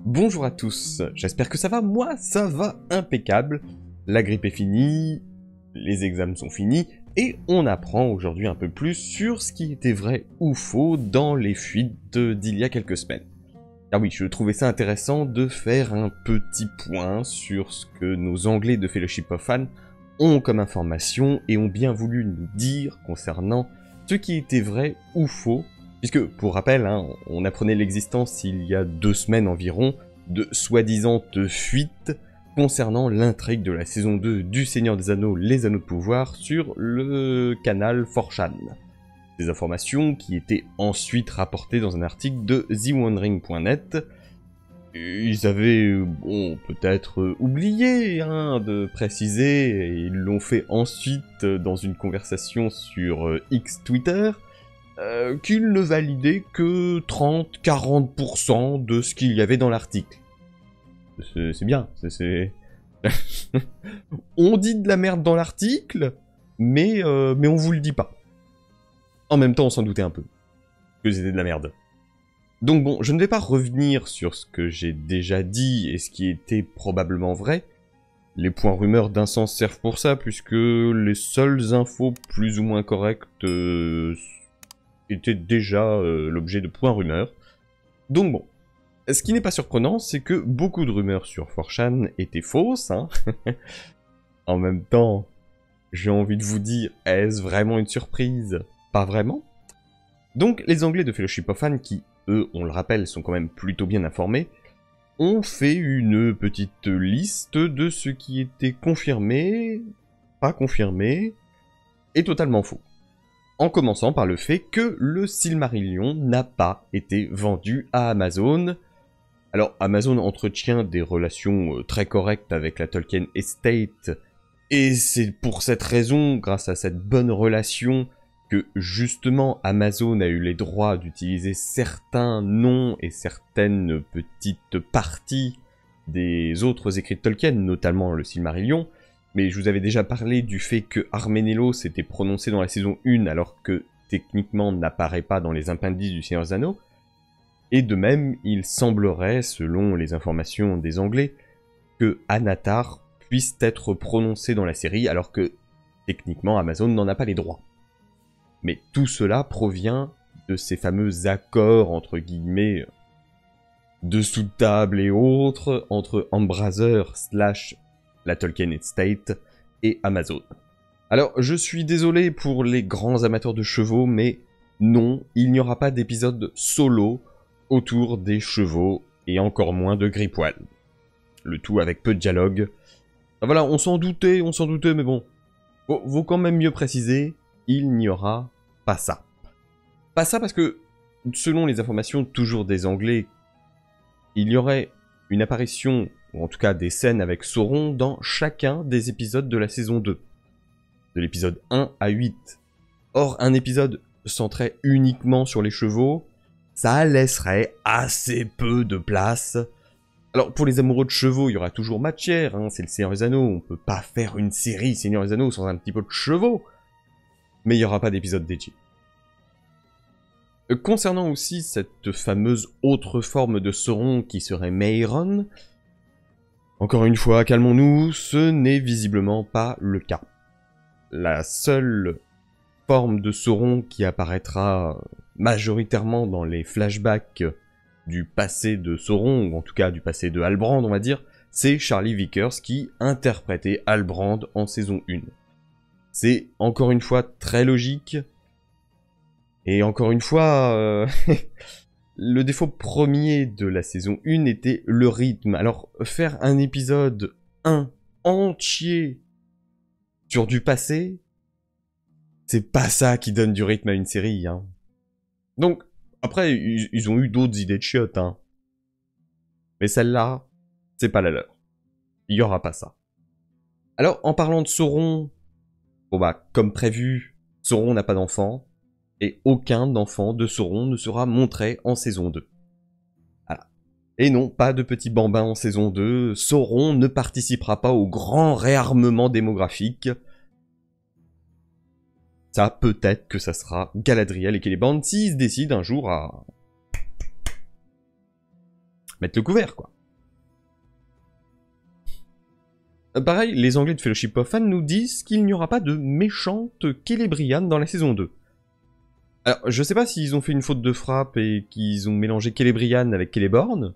Bonjour à tous, j'espère que ça va, moi ça va impeccable. La grippe est finie, les examens sont finis, et on apprend aujourd'hui un peu plus sur ce qui était vrai ou faux dans les fuites d'il y a quelques semaines. Ah oui, je trouvais ça intéressant de faire un petit point sur ce que nos Anglais de Fellowship of Fans ont comme information et ont bien voulu nous dire concernant ce qui était vrai ou faux. Puisque, pour rappel, on apprenait l'existence il y a 2 semaines environ de soi-disant fuites concernant l'intrigue de la saison 2 du Seigneur des Anneaux, les Anneaux de Pouvoir sur le canal 4chan. Des informations qui étaient ensuite rapportées dans un article de TheWandering.net. Ils avaient, peut-être oublié de préciser, et ils l'ont fait ensuite dans une conversation sur X Twitter, qu'il ne validait que 30-40% de ce qu'il y avait dans l'article. C'est bien, on dit de la merde dans l'article, mais on vous le dit pas. En même temps, on s'en doutait un peu, que c'était de la merde. Donc bon, je ne vais pas revenir sur ce que j'ai déjà dit et ce qui était probablement vrai. Les points rumeurs d'un sens servent pour ça, puisque les seules infos plus ou moins correctes était déjà l'objet de points rumeurs. Donc bon, ce qui n'est pas surprenant, c'est que beaucoup de rumeurs sur 4chan étaient fausses. En même temps, j'ai envie de vous dire, est-ce vraiment une surprise? Pas vraiment. Donc les Anglais de Fellowship of Fans, qui, eux, on le rappelle, sont quand même plutôt bien informés, ont fait une petite liste de ce qui était confirmé, pas confirmé, et totalement faux. En commençant par le fait que le Silmarillion n'a pas été vendu à Amazon. Alors, Amazon entretient des relations très correctes avec la Tolkien Estate, et c'est pour cette raison, grâce à cette bonne relation, que justement Amazon a eu les droits d'utiliser certains noms et certaines petites parties des autres écrits de Tolkien, notamment le Silmarillion. Mais je vous avais déjà parlé du fait que Arménélos était prononcé dans la saison 1 alors que techniquement n'apparaît pas dans les appendices du Seigneur des Anneaux. Et de même, il semblerait, selon les informations des Anglais, que Anatar puisse être prononcé dans la série alors que techniquement Amazon n'en a pas les droits. Mais tout cela provient de ces fameux accords entre guillemets dessous de table et autres entre Embracer / la Tolkien Estate et Amazon. Alors, je suis désolé pour les grands amateurs de chevaux, mais non, il n'y aura pas d'épisode solo autour des chevaux, et encore moins de Gripoil. Le tout avec peu de dialogue. Voilà, on s'en doutait, mais bon. Vaut quand même mieux préciser, il n'y aura pas ça. Pas ça parce que, selon les informations toujours des Anglais, il y aurait une apparition, ou en tout cas des scènes avec Sauron dans chacun des épisodes de la saison 2. De l'épisode 1 à 8. Or, un épisode centré uniquement sur les chevaux, ça laisserait assez peu de place. Alors, pour les amoureux de chevaux, il y aura toujours matière, c'est le Seigneur des Anneaux, on peut pas faire une série Seigneur des Anneaux sans un petit peu de chevaux. Mais il n'y aura pas d'épisode dédié. Concernant aussi cette fameuse autre forme de Sauron qui serait Mehron, encore une fois, calmons-nous, ce n'est visiblement pas le cas. La seule forme de Sauron qui apparaîtra majoritairement dans les flashbacks du passé de Sauron, ou en tout cas du passé de Halbrand, on va dire, c'est Charlie Vickers qui interprétait Halbrand en saison 1. C'est encore une fois très logique, et encore une fois, le défaut premier de la saison 1 était le rythme. Alors, faire un épisode 1 entier sur du passé, c'est pas ça qui donne du rythme à une série. Donc, après, ils ont eu d'autres idées de chiottes. Mais celle-là, c'est pas la leur. Il y aura pas ça. Alors, en parlant de Sauron, comme prévu, Sauron n'a pas d'enfant. Et aucun enfant de Sauron ne sera montré en saison 2. Voilà. Et non, pas de petit bambin en saison 2, Sauron ne participera pas au grand réarmement démographique. Ça, peut-être que ça sera Galadriel et Celeborn s'ils se décident un jour à mettre le couvert, quoi. Pareil, les Anglais de Fellowship of Fans nous disent qu'il n'y aura pas de méchante Celebrian dans la saison 2. Alors, je sais pas s'ils ont fait une faute de frappe et qu'ils ont mélangé Celebrian avec Celeborn,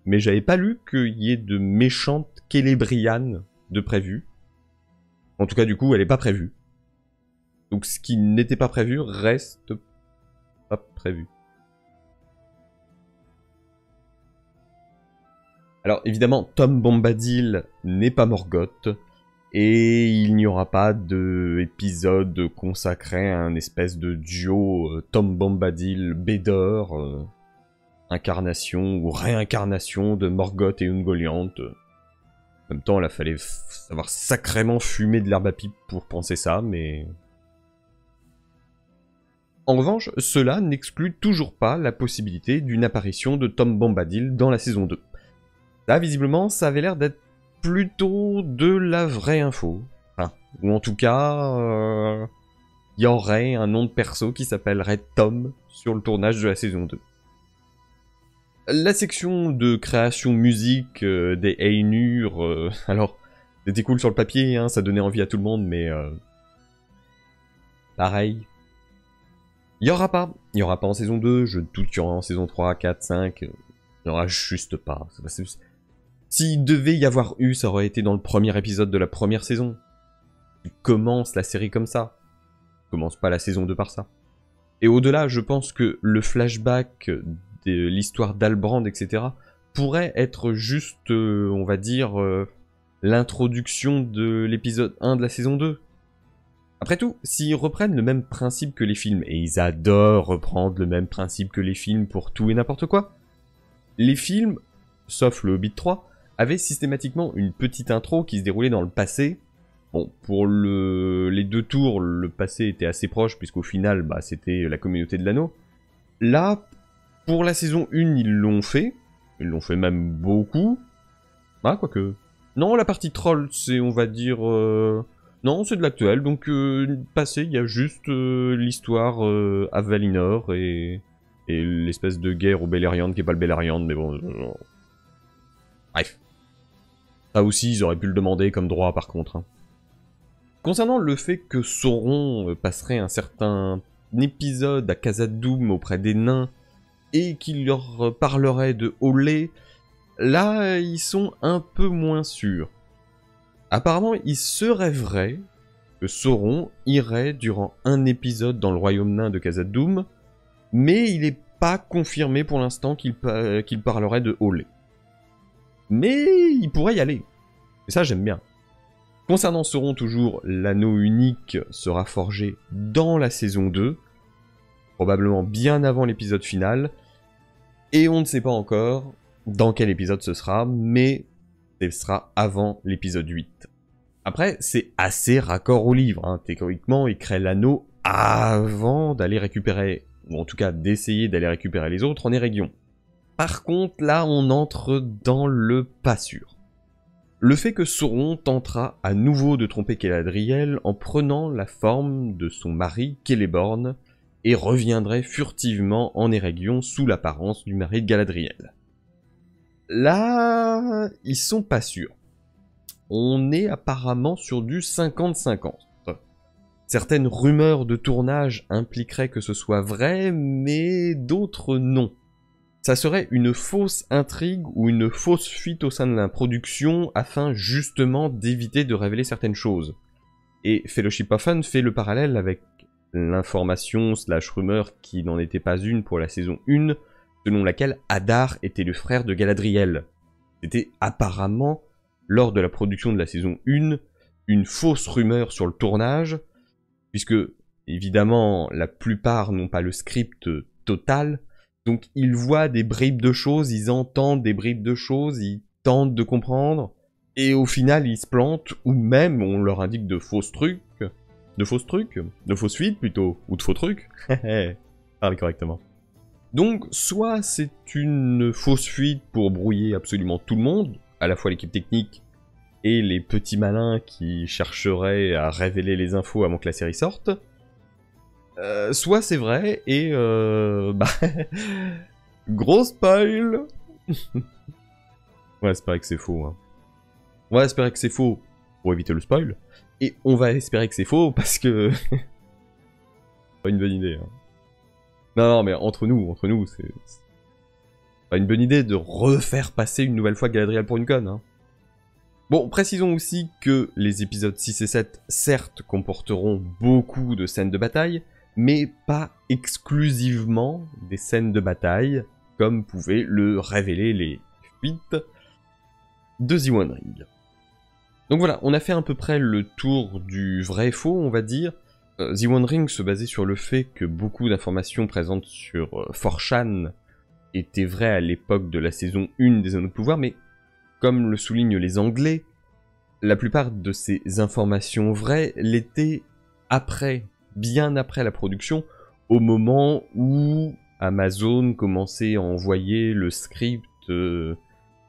mais j'avais pas lu qu'il y ait de méchante Celebrian de prévu. En tout cas, du coup, elle est pas prévue. Donc ce qui n'était pas prévu reste pas prévu. Alors évidemment, Tom Bombadil n'est pas Morgoth, et il n'y aura pas d'épisode consacré à un espèce de duo Tom Bombadil Bédor, incarnation ou réincarnation de Morgoth et Ungoliant. En même temps, il fallait savoir sacrément fumer de l'herbe à pipe pour penser ça, mais... En revanche, cela n'exclut toujours pas la possibilité d'une apparition de Tom Bombadil dans la saison 2. Là, visiblement, ça avait l'air d'être plutôt de la vraie info. Enfin, ou en tout cas, il y aurait un nom de perso qui s'appellerait Tom sur le tournage de la saison 2. La section de création musique des Ainur, alors, c'était cool sur le papier, hein, ça donnait envie à tout le monde, mais... pareil. Il y aura pas en saison 2, je doute qu'il y aura en saison 3, 4, 5, il n'y aura juste pas. S'il devait y avoir eu, ça aurait été dans le premier épisode de la première saison. Il commence la série comme ça. Il commence pas la saison 2 par ça. Et au-delà, je pense que le flashback de l'histoire d'Albrand, etc., pourrait être juste, on va dire, l'introduction de l'épisode 1 de la saison 2. Après tout, s'ils reprennent le même principe que les films, et ils adorent reprendre le même principe que les films pour tout et n'importe quoi, les films, sauf le Hobbit 3, avaient systématiquement une petite intro qui se déroulait dans le passé. Bon, pour les deux tours, le passé était assez proche, puisqu'au final, bah, c'était la communauté de l'anneau. Là, pour la saison 1, ils l'ont fait même beaucoup. Ah, quoique... Non, la partie troll, c'est, on va dire... Non, c'est de l'actuel, donc passé, il y a juste l'histoire à Valinor et l'espèce de guerre au Beleriand qui est pas le Beleriand, mais bon... Bref. Ça aussi, ils auraient pu le demander comme droit, par contre. Hein. Concernant le fait que Sauron passerait un certain épisode à Khazad-dûm auprès des nains et qu'il leur parlerait de Olé, là, ils sont un peu moins sûrs. Apparemment, il serait vrai que Sauron irait durant un épisode dans le royaume nain de Khazad-dûm, mais il n'est pas confirmé pour l'instant qu'il parlerait de Olé. Mais il pourrait y aller. Et ça, j'aime bien. Concernant Sauron, toujours, l'anneau unique sera forgé dans la saison 2, probablement bien avant l'épisode final, et on ne sait pas encore dans quel épisode ce sera, mais ce sera avant l'épisode 8. Après, c'est assez raccord au livre, hein. Théoriquement, il crée l'anneau avant d'aller récupérer, ou en tout cas d'essayer d'aller récupérer les autres en Eregion. Par contre, là, on entre dans le pas sûr. Le fait que Sauron tentera à nouveau de tromper Galadriel en prenant la forme de son mari Celeborn et reviendrait furtivement en Eregion sous l'apparence du mari de Galadriel. Là, ils sont pas sûrs. On est apparemment sur du 50-50. Certaines rumeurs de tournage impliqueraient que ce soit vrai, mais d'autres non. Ça serait une fausse intrigue ou une fausse fuite au sein de la production afin justement d'éviter de révéler certaines choses. Et Fellowship of Fans fait le parallèle avec l'information / rumeur qui n'en était pas une pour la saison 1, selon laquelle Adar était le frère de Galadriel. C'était apparemment, lors de la production de la saison 1, une fausse rumeur sur le tournage, puisque, évidemment, la plupart n'ont pas le script total, donc ils voient des bribes de choses, ils entendent des bribes de choses, ils tentent de comprendre, et au final ils se plantent, ou même on leur indique de fausses fuites plutôt, ou de faux trucs. Parlez correctement. Donc soit c'est une fausse fuite pour brouiller absolument tout le monde, à la fois l'équipe technique et les petits malins qui chercheraient à révéler les infos avant que la série sorte, soit c'est vrai, et bah... gros spoil. Ouais, c'est pas vrai que c'est faux, hein. On va espérer que c'est faux pour éviter le spoil. Et on va espérer que c'est faux parce que... pas une bonne idée. Hein. Non, mais entre nous, c'est pas une bonne idée de refaire passer une nouvelle fois Galadriel pour une conne. Hein. Bon, précisons aussi que les épisodes 6 et 7, certes, comporteront beaucoup de scènes de bataille, mais pas exclusivement des scènes de bataille, comme pouvaient le révéler les fuites de The One Ring. Donc voilà, on a fait à peu près le tour du vrai et faux, on va dire. The One Ring se basait sur le fait que beaucoup d'informations présentes sur 4chan étaient vraies à l'époque de la saison 1 des Anneaux de Pouvoir, mais comme le soulignent les Anglais, la plupart de ces informations vraies l'étaient après, bien après la production, au moment où Amazon commençait à envoyer le script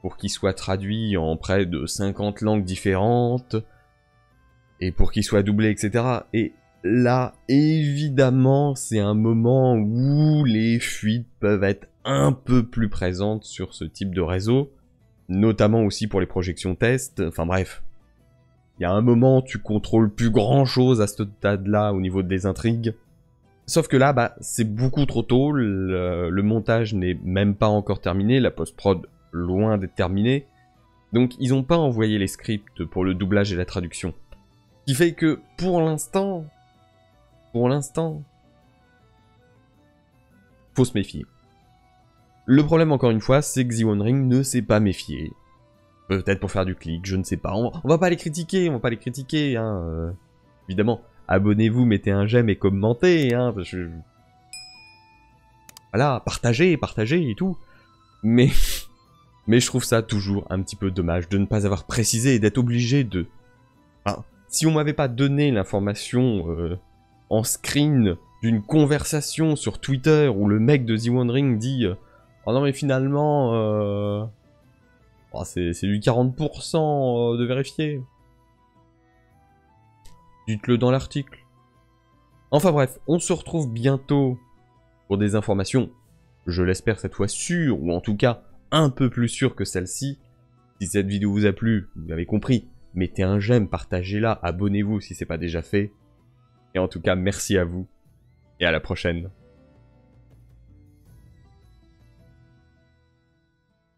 pour qu'il soit traduit en près de 50 langues différentes, et pour qu'il soit doublé, etc. Et là, évidemment, c'est un moment où les fuites peuvent être un peu plus présentes sur ce type de réseau, notamment aussi pour les projections test, enfin bref. Il y a un moment, tu contrôles plus grand chose à ce stade-là au niveau des intrigues. Sauf que là, bah, c'est beaucoup trop tôt, le montage n'est même pas encore terminé, la post-prod loin d'être terminée. Donc ils n'ont pas envoyé les scripts pour le doublage et la traduction. Ce qui fait que, pour l'instant, faut se méfier. Le problème, encore une fois, c'est que The One Ring ne s'est pas méfié. Peut-être pour faire du clic, je ne sais pas. On va pas les critiquer, hein. Évidemment, abonnez-vous, mettez un j'aime et commentez, hein. Parce que... Voilà, partagez et tout. Mais je trouve ça toujours un petit peu dommage de ne pas avoir précisé et d'être obligé de... Enfin, si on m'avait pas donné l'information en screen d'une conversation sur Twitter où le mec de The One Ring dit « Oh non mais finalement... Oh, c'est du 40% de vérifier. » Dites-le dans l'article. Enfin bref, on se retrouve bientôt pour des informations, je l'espère cette fois sûres, ou en tout cas un peu plus sûres que celle-ci. Si cette vidéo vous a plu, vous l'avez compris, mettez un j'aime, partagez-la, abonnez-vous si c'est pas déjà fait. Et en tout cas, merci à vous, et à la prochaine.